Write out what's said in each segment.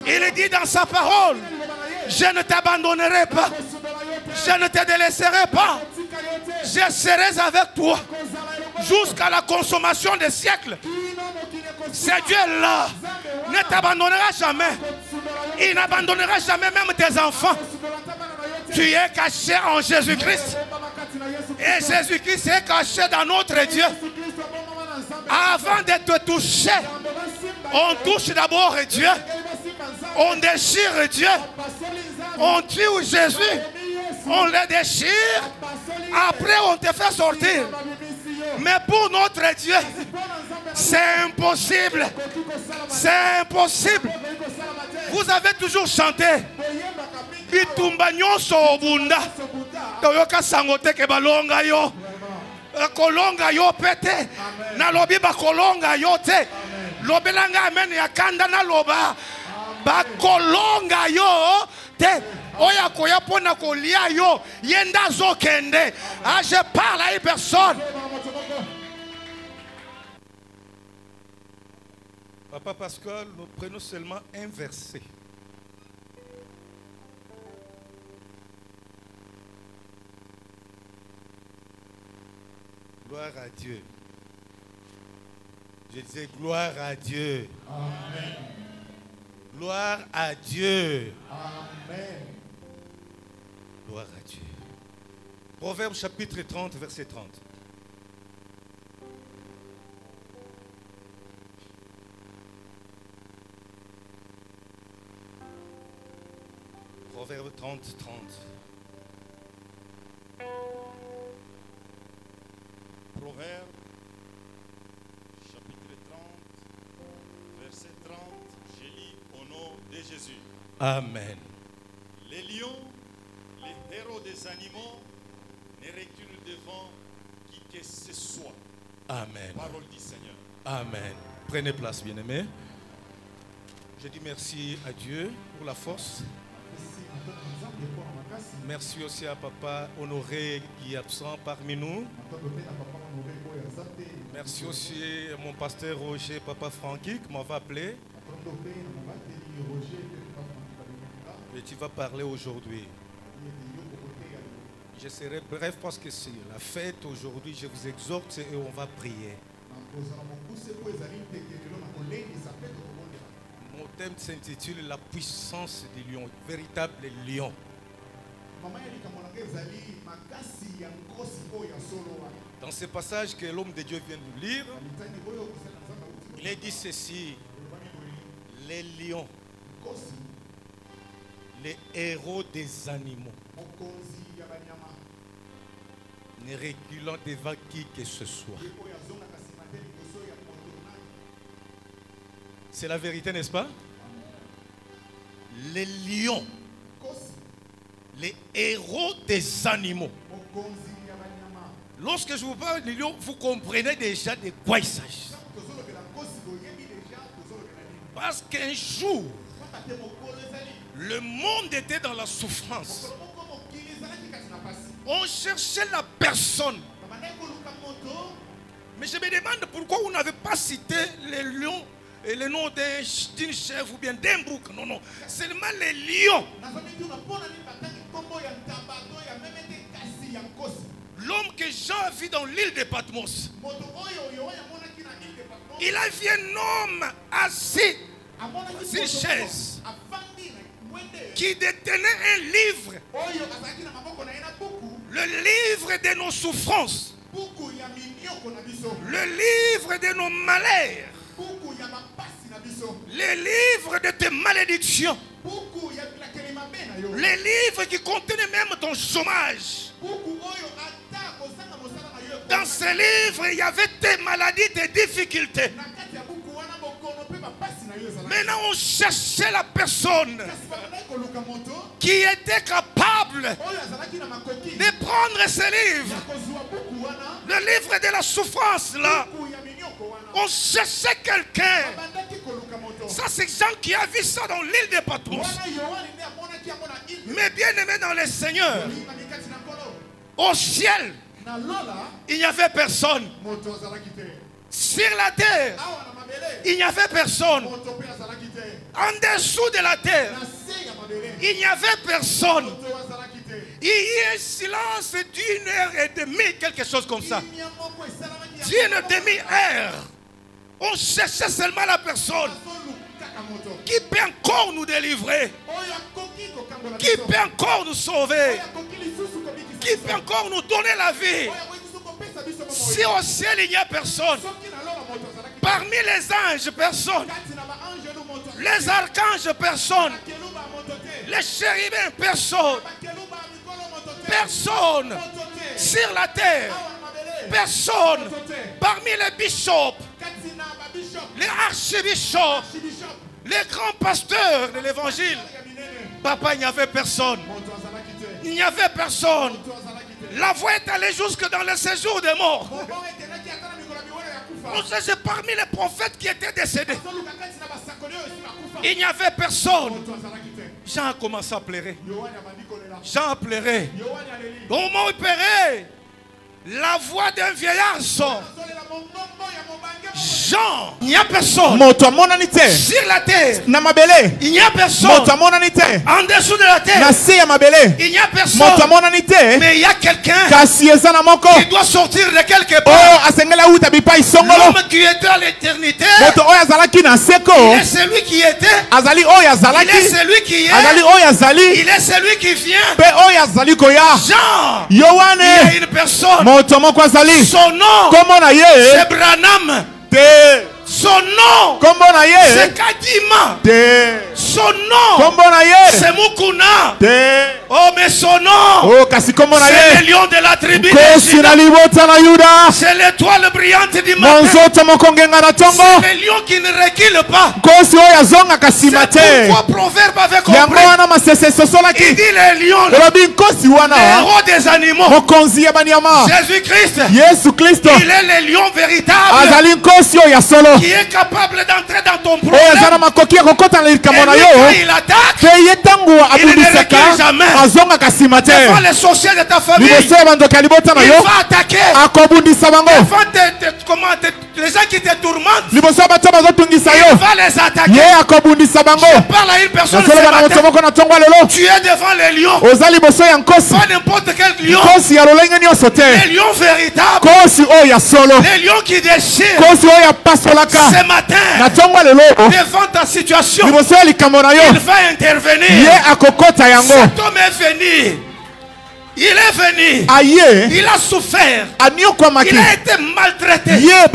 Il dit dans sa parole, je ne t'abandonnerai pas, je ne te délaisserai pas, je serai avec toi jusqu'à la consommation des siècles. Ce Dieu-là ne t'abandonnera jamais. Il n'abandonnera jamais même tes enfants. Tu es caché en Jésus-Christ. Et Jésus-Christ est caché dans notre Dieu. Avant de te toucher, on touche d'abord Dieu. On déchire Dieu. On tue Jésus. On le déchire. Après, on te fait sortir. Mais pour notre Dieu, c'est impossible. C'est impossible. Vous avez toujours chanté. Bitumba nyonso obunda. Toyoka sangote ke balonga yo. Kolonga yo pete. Na lobi ba kolonga yo te. Lobelanga amen ya kanda na loba. Ba kolonga yo te. Oya koya pona kolia yo. Yenda zo kende. Ah, je parle à une personne. Papa Pascal, nous prenons seulement un verset. Gloire à Dieu. Je disais gloire à Dieu. Amen. Gloire à Dieu. Amen. Gloire à Dieu. Proverbe chapitre 30, verset 30. Proverbe 30, 30. Proverbe, chapitre 30, verset 30, je lis au nom de Jésus. Amen. Les lions, les héros des animaux, ne reculent devant qui que ce soit. Amen. Parole du Seigneur. Amen. Prenez place, bien-aimés. Je dis merci à Dieu pour la force. Merci aussi à Papa Honoré qui est absent parmi nous. Merci aussi à mon pasteur Roger, Papa Francky, qui m'avait appelé. Et tu vas parler aujourd'hui. Je serai bref parce que c'est la fête aujourd'hui. Je vous exhorte et on va prier. Mon thème s'intitule La puissance des lions, véritable lion. Dans ce passage que l'homme de Dieu vient de lire, il est dit ceci: les lions, les héros des animaux, ne reculant devant qui que ce soit. C'est la vérité, n'est-ce pas? Les lions, les héros des animaux. Lorsque je vous parle de lions, vous comprenez déjà de quoi il s'agit. Parce qu'un jour, le monde était dans la souffrance. On cherchait la personne. Mais je me demande pourquoi vous n'avez pas cité les lions et le nom d'une chèvre ou bien d'un bouc. Non, non. Seulement les lions. L'homme que Jean a vu dans l'île de Patmos. Il a vu un homme assis sur une chaise qui détenait un livre. Le livre de nos souffrances. Le livre de nos malheurs. Le livre de tes malédictions. Le livre qui contenait même ton chômage. Dans ce livre, il y avait tes maladies, tes difficultés. Maintenant, on cherchait la personne qui était capable de prendre ce livre. Le livre de la souffrance, là. On cherchait quelqu'un. Ça, c'est Jean qui a vu ça dans l'île de Patmos. Mais bien aimé dans le Seigneur, au ciel, il n'y avait personne. Sur la terre, il n'y avait personne. En dessous de la terre, il n'y avait personne. Il y a un silence d'1h30, quelque chose comme ça. D'une demi-heure. On cherchait seulement la personne qui peut encore nous délivrer, qui peut encore nous sauver, qui peut encore nous donner la vie. Si au ciel il n'y a personne, parmi les anges, personne, les archanges, personne, les chérubins, personne, personne sur la terre, personne parmi les bishops, les archibishops, les grands pasteurs de l'évangile. Papa, il n'y avait personne. Il n'y avait personne. La voix est allée jusque dans le séjour des morts. C'est parmi les prophètes qui étaient décédés. Il n'y avait personne. Jean a commencé à pleurer. Jean a pleuré. Au moment où il pleurait, la voix d'un vieillard sort. Jean, il n'y a personne. Sur la terre, il n'y a personne. En dessous de la terre, il n'y a personne. Mais il y a quelqu'un qui doit sortir de quelque part. L'homme qui était à l'éternité, il est celui qui était, il est celui qui est, il est celui qui vient. Jean, il y a une personne. Son nom, c'est Branham. Son nom, c'est Kadima. Son nom, c'est Mukuna. Oh, mais son nom, c'est le lion de la tribu de Juda. C'est l'étoile brillante du matin. C'est le lion qui ne recule pas. C'est pourquoi Proverbe avait compris. Il dit le lion, le héros des animaux. Jésus-Christ, il est le lion véritable qui est capable d'entrer dans ton problème. Et quand il attaque, il ne recule jamais. Devant les sorciers de ta famille, il va attaquer. Devant les gens qui te tourmentent, il va les attaquer. Je parle à une personne ce matin. Tu es devant les lions. Pas n'importe quel lion. Les lions véritables. Les lions qui déchirent. Ce matin, devant ta situation, il va intervenir. Cet homme est venu. Il est venu. Il a souffert. Il a été maltraité. Il a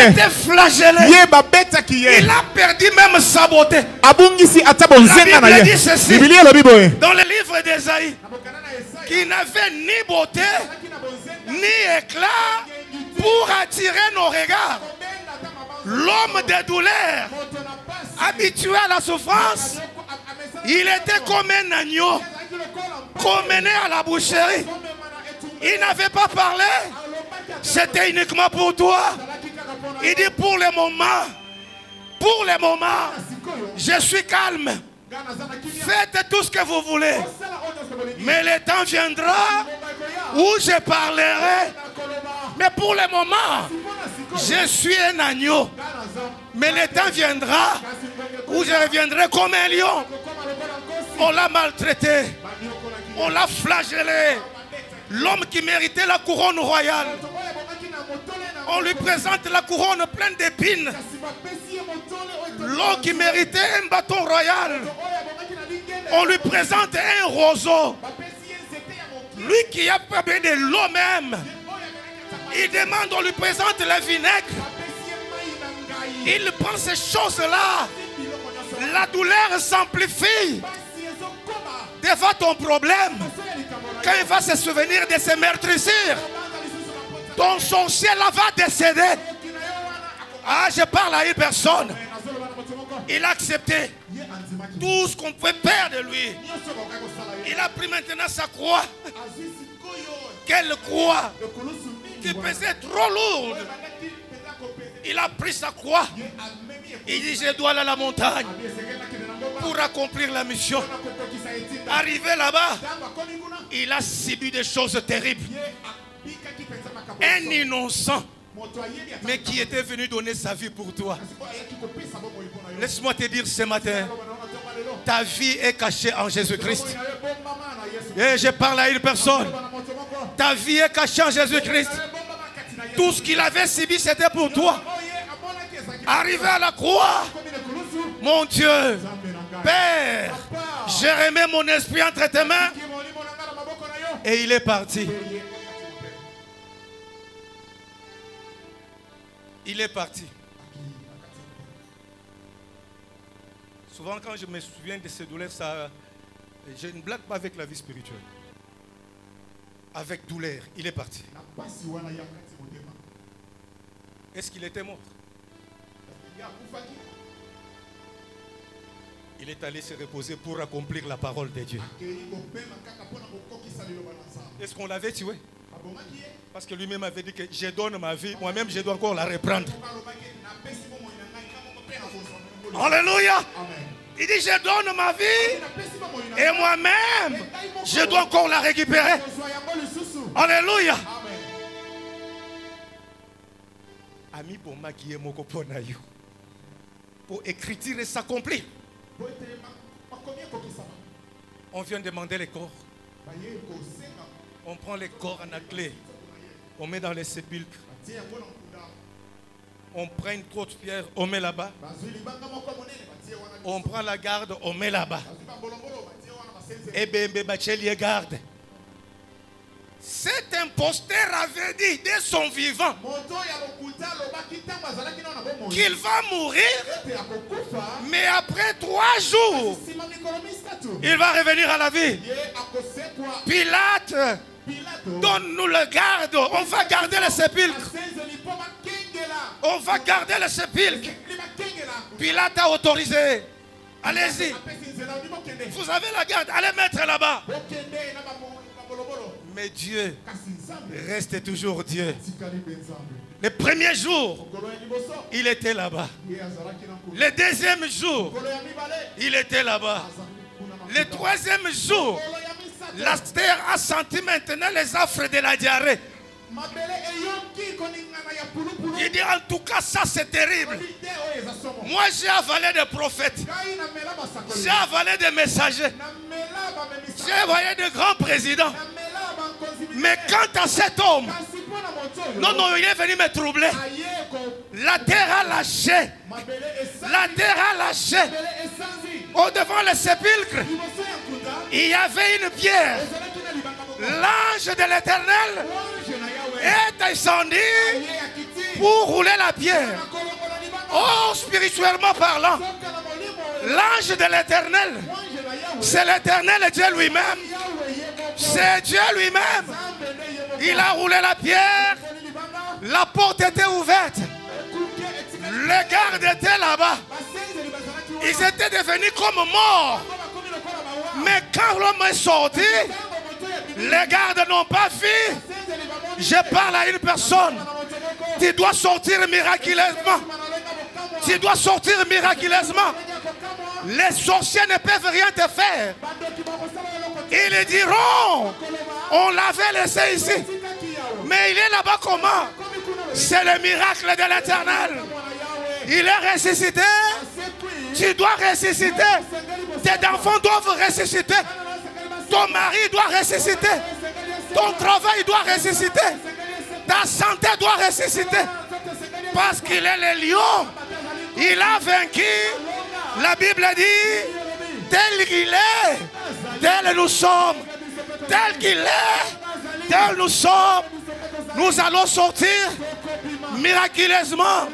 été flagellé. Il a perdu même sa beauté. La Bible dit ceci dans le livre d'Ésaïe, qui n'avait ni beauté ni éclat pour attirer nos regards. L'homme des douleurs, habitué à la souffrance, il était comme un agneau, promené à la boucherie. Il n'avait pas parlé. C'était uniquement pour toi. Il dit pour le moment, je suis calme. Faites tout ce que vous voulez. Mais le temps viendra où je parlerai. Mais pour le moment, je suis un agneau. Mais le temps viendra où je reviendrai comme un lion. On l'a maltraité. On l'a flagellé. L'homme qui méritait la couronne royale, on lui présente la couronne pleine d'épines. L'homme qui méritait un bâton royal, on lui présente un roseau. Lui qui a pas besoin de l'eau même, il demande, on lui présente le vinaigre. Il prend ces choses-là. La douleur s'amplifie devant ton problème. Quand il va se souvenir de ses meurtrissures, ton sorcier là va décéder. Ah, je parle à une personne. Il a accepté tout ce qu'on pouvait perdre de lui. Il a pris maintenant sa croix. Quelle croix qui pesait trop lourde. Il a pris sa croix. Il dit, je dois aller à la montagne pour accomplir la mission. Arrivé là-bas, il a subi des choses terribles. Un innocent mais qui était venu donner sa vie pour toi. Laisse-moi te dire ce matin, ta vie est cachée en Jésus-Christ. Et je parle à une personne. Ta vie est cachée en Jésus-Christ. Tout ce qu'il avait subi, c'était pour toi. Arrivé à la croix, mon Dieu, Père, j'ai remis mon esprit entre tes mains et il est parti. Il est parti. Souvent quand je me souviens de ces douleurs, je ne blague pas avec la vie spirituelle. Avec douleur, il est parti. Est-ce qu'il était mort? Il est allé se reposer pour accomplir la parole de Dieu. Est-ce qu'on l'avait tué? Parce que lui-même avait dit que je donne ma vie, moi-même je dois encore la reprendre. Alléluia. Il dit je donne ma vie et moi-même je dois encore la récupérer. Alléluia. Ami pour ma qui est mon copain pour écriture et s'accomplir. On vient demander les corps. On prend les corps en clé. On met dans les sépulcres. On prend une grosse pierre, on met là-bas. On prend la garde, on met là-bas. Et Bachelier garde. Cet imposteur avait dit dès son vivant qu'il va mourir, mais après 3 jours, il va revenir à la vie. Pilate, donne-nous le garde, on va garder le sépulcre. On va garder le sépulcre. Pilate a autorisé. Allez-y. Vous avez la garde, allez mettre là-bas. Mais Dieu reste toujours Dieu. Le premier jour, il était là-bas. Le deuxième jour, il était là-bas. Le troisième jour, la terre a senti maintenant les affres de la diarrhée. Il dit en tout cas ça c'est terrible. Moi j'ai avalé des prophètes. J'ai avalé des messagers. J'ai avalé de grands présidents. Mais quant à cet homme, non, il est venu me troubler. La terre a lâché. La terre a lâché. Au devant le sépulcre, il y avait une pierre. L'ange de l'Éternel est descendu pour rouler la pierre. Oh, spirituellement parlant, l'ange de l'Éternel, c'est l'Éternel Dieu lui-même. C'est Dieu lui-même. Il a roulé la pierre. La porte était ouverte. Les gardes étaient là-bas. Ils étaient devenus comme morts. Mais quand l'homme est sorti, les gardes n'ont pas vu. Je parle à une personne. Tu dois sortir miraculeusement. Tu dois sortir miraculeusement. Les sorciers ne peuvent rien te faire. Ils diront, on l'avait laissé ici. Mais il est là-bas comment? C'est le miracle de l'Éternel. Il est ressuscité. Tu dois ressusciter. Tes enfants doivent ressusciter. Ton mari doit ressusciter. Ton travail doit ressusciter. Ta santé doit ressusciter. Parce qu'il est le lion. Il a vaincu. La Bible dit, tel qu'il est, tel nous sommes. Tel qu'il est, tel nous sommes. Nous allons sortir miraculeusement.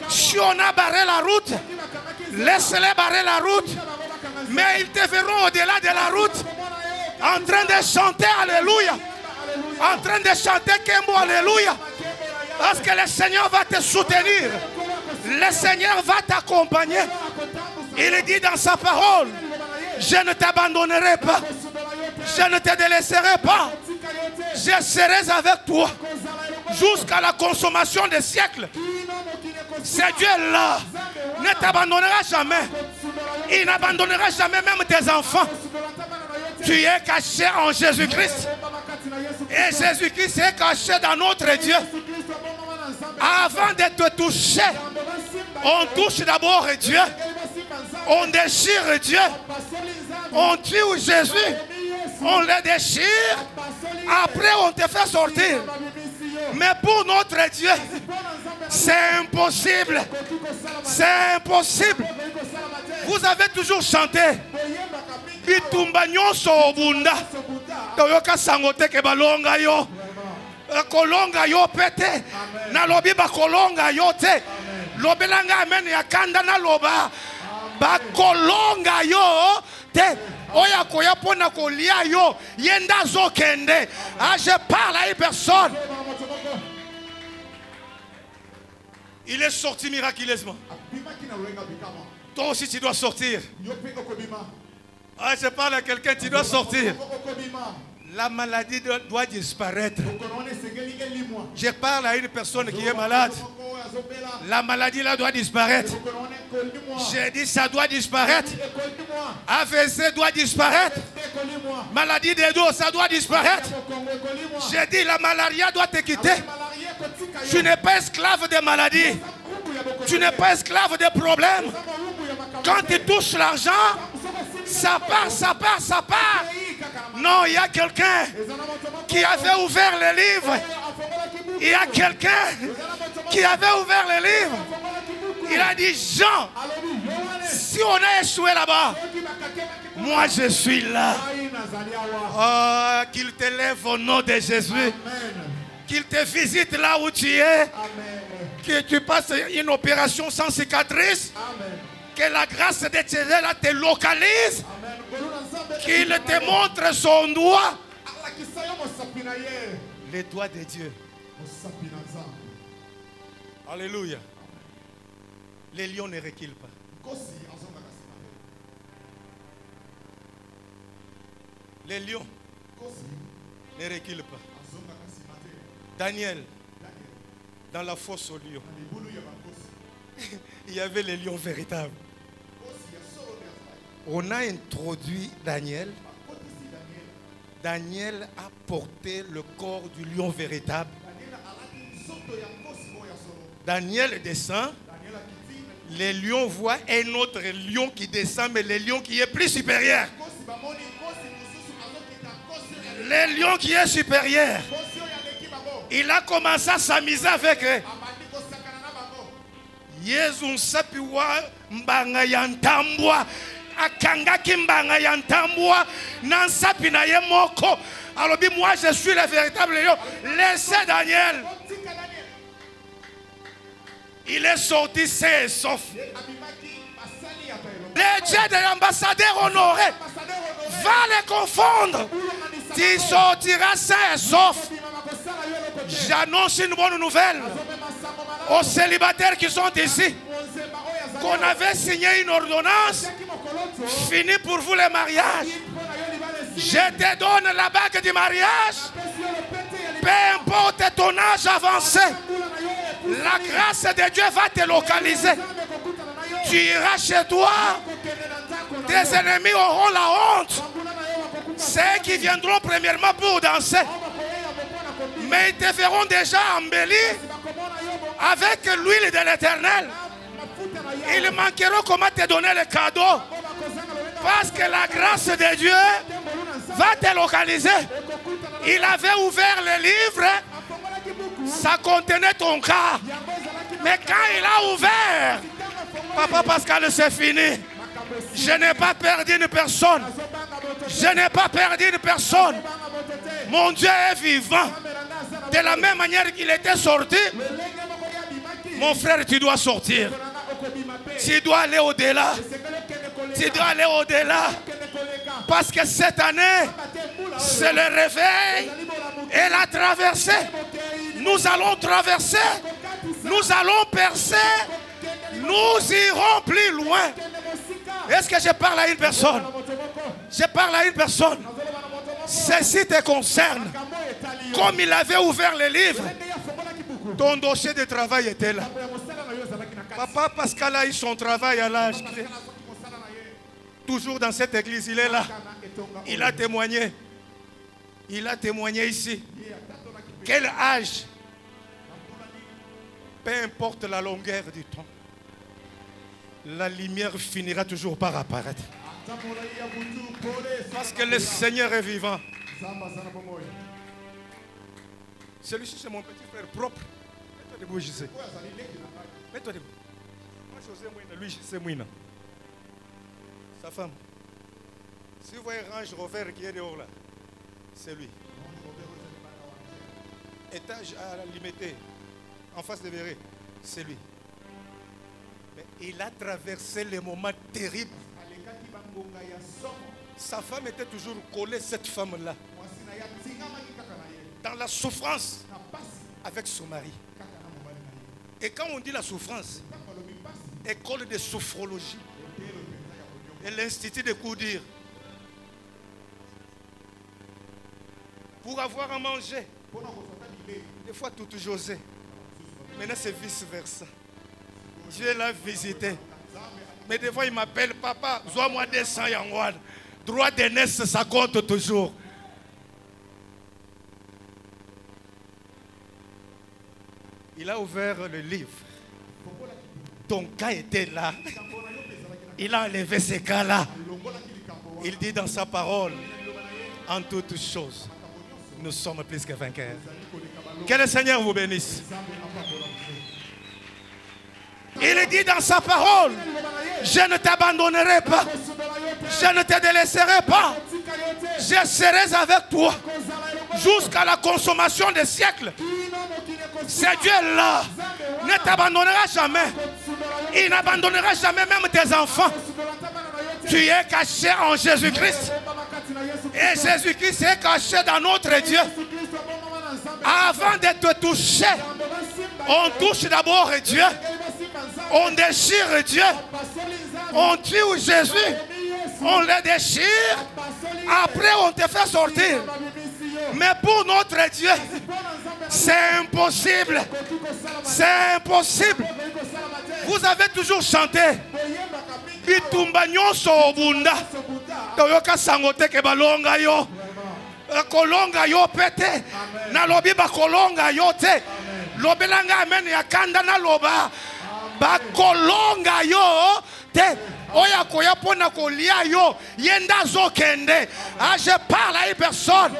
Si on a barré la route, laisse-les barrer la route. Mais ils te verront au-delà de la route, en train de chanter Alléluia. En train de chanter Kembo Alléluia. Parce que le Seigneur va te soutenir. Le Seigneur va t'accompagner. Il dit dans sa parole, je ne t'abandonnerai pas. Je ne te délaisserai pas. Je serai avec toi jusqu'à la consommation des siècles. C'est Dieu là. Ne t'abandonnera jamais. Il n'abandonnera jamais même tes enfants. Tu es caché en Jésus-Christ. Et Jésus-Christ est caché dans notre Dieu. Avant de te toucher, on touche d'abord Dieu. On déchire Dieu. On tue Jésus. On le déchire. Après, on te fait sortir. Mais pour notre Dieu, c'est impossible. C'est impossible. Vous avez toujours chanté. Bitumba nyonso obunda. Toyoka sangote ke balonga yo. Kolonga yo pete. Na lobi ba kolonga yo te. Lobelanga amen ya kanda na loba. Ba kolonga yo te. Oya koya pona kolia yo. Yenda zo kende. Ah, je parle à une personne. Il est sorti miraculeusement. Toi aussi tu dois sortir. Ah, je parle à quelqu'un, tu dois sortir. La maladie doit disparaître. Je parle à une personne qui est malade. La maladie là doit disparaître. J'ai dit ça doit disparaître. AVC doit disparaître. Maladie des dos, ça doit disparaître. J'ai dit la malaria doit te quitter. Tu n'es pas esclave des maladies. Tu n'es pas esclave des problèmes. Quand tu touches l'argent, ça part, ça part, ça part. Non, il y a quelqu'un qui avait ouvert les livres. Il y a quelqu'un qui avait ouvert les livres. Il a dit, Jean, si on a échoué là-bas, moi je suis là. Oh, qu'il te lève au nom de Jésus. Qu'il te visite là où tu es. Que tu passes une opération sans cicatrice. Que la grâce de Dieu là te localise. Qu'il te montre son doigt. Les doigts de Dieu. Alléluia. Les lions ne reculent pas. Les lions ne reculent pas. Daniel, dans la fosse aux lions, il y avait les lions véritables. On a introduit Daniel. Daniel a porté le corps du lion véritable. Daniel descend. Les lions voient un autre lion qui descend, mais le lion qui est plus supérieur. Le lion qui est supérieur. Il a commencé à s'amuser avec eux. Yesu sapiwa mbanga yantambwa akangaki mbanga yantambwa nansapi na ye moko. Alors dit moi je suis le véritable lion. Laissez Daniel. Il est sorti sain et sauf. Le Dieu de l'ambassadeur honoré va les confondre. Tu sortiras sain et sauf. J'annonce une bonne nouvelle aux célibataires qui sont ici. Qu'on avait signé une ordonnance. Fini pour vous le mariage. Je te donne la bague du mariage. Peu importe ton âge avancé. La grâce de Dieu va te localiser. Tu iras chez toi. Tes ennemis auront la honte. Ceux qui viendront premièrement pour danser. Mais ils te verront déjà embelli avec l'huile de l'Éternel. Ils manqueront comment te donner le cadeau. Parce que la grâce de Dieu va te localiser. Il avait ouvert le livre. Ça contenait ton cas. Mais quand il a ouvert, Papa Pascal, c'est fini. Je n'ai pas perdu une personne. Je n'ai pas perdu une personne. Mon Dieu est vivant. De la même manière qu'il était sorti, mon frère, tu dois sortir. Tu dois aller au-delà. Tu dois aller au-delà. Parce que cette année, c'est le réveil et la traversée. Nous allons traverser. Nous allons percer. Nous irons plus loin. Est-ce que je parle à une personne? Je parle à une personne. Ceci te concerne. Comme il avait ouvert les livres, ton dossier de travail était là. Papa Pascal a eu son travail à l'âge clé. Toujours dans cette église, il est là. Il a témoigné. Il a témoigné ici. Quel âge? Peu importe la longueur du temps, la lumière finira toujours par apparaître. Parce que le Seigneur est vivant. Celui-ci, c'est mon petit frère propre. Mets-toi debout, je sais. Mets-toi debout. Moi, José Mouina, lui, je sais Mouina. Sa femme. Si vous voyez Range Rover qui est dehors là, c'est lui. Étage à la limité, en face de Verré, c'est lui. Mais il a traversé les moments terribles. Sa femme était toujours collée, cette femme-là, dans la souffrance avec son mari. Et quand on dit la souffrance, école de sophrologie et l'institut de Koudir, pour avoir à manger, des fois tout José. Maintenant c'est vice-versa. Dieu l'a visité. Mais des fois il m'appelle, papa, zois-moi 200 yangouad. Droit d'aînesse, ça compte toujours. Il a ouvert le livre. Ton cas était là. Il a enlevé ces cas-là. Il dit dans sa parole, en toutes choses, nous sommes plus que vainqueurs. Que le Seigneur vous bénisse. Il dit dans sa parole, je ne t'abandonnerai pas. Je ne te délaisserai pas. Je serai avec toi jusqu'à la consommation des siècles. Ce Dieu-là ne t'abandonnera jamais. Il n'abandonnera jamais même tes enfants. Tu es caché en Jésus-Christ. Et Jésus-Christ est caché dans notre Dieu. Avant de te toucher, on touche d'abord Dieu. On déchire Dieu. On tue Jésus. On le déchire. Après, on te fait sortir. Mais pour notre Dieu, c'est impossible. C'est impossible. Vous avez toujours chanté. Bitumba nyonso obunda. Toyoka sangote ke balonga yo. Kolonga yo pete. Na lobi ba kolonga yo te. Lobelanga amen ya kanda na loba. Ba kolonga yo te. Oya koya pona kolia yo. Yenda zo kende. Ah, je parle à une personne.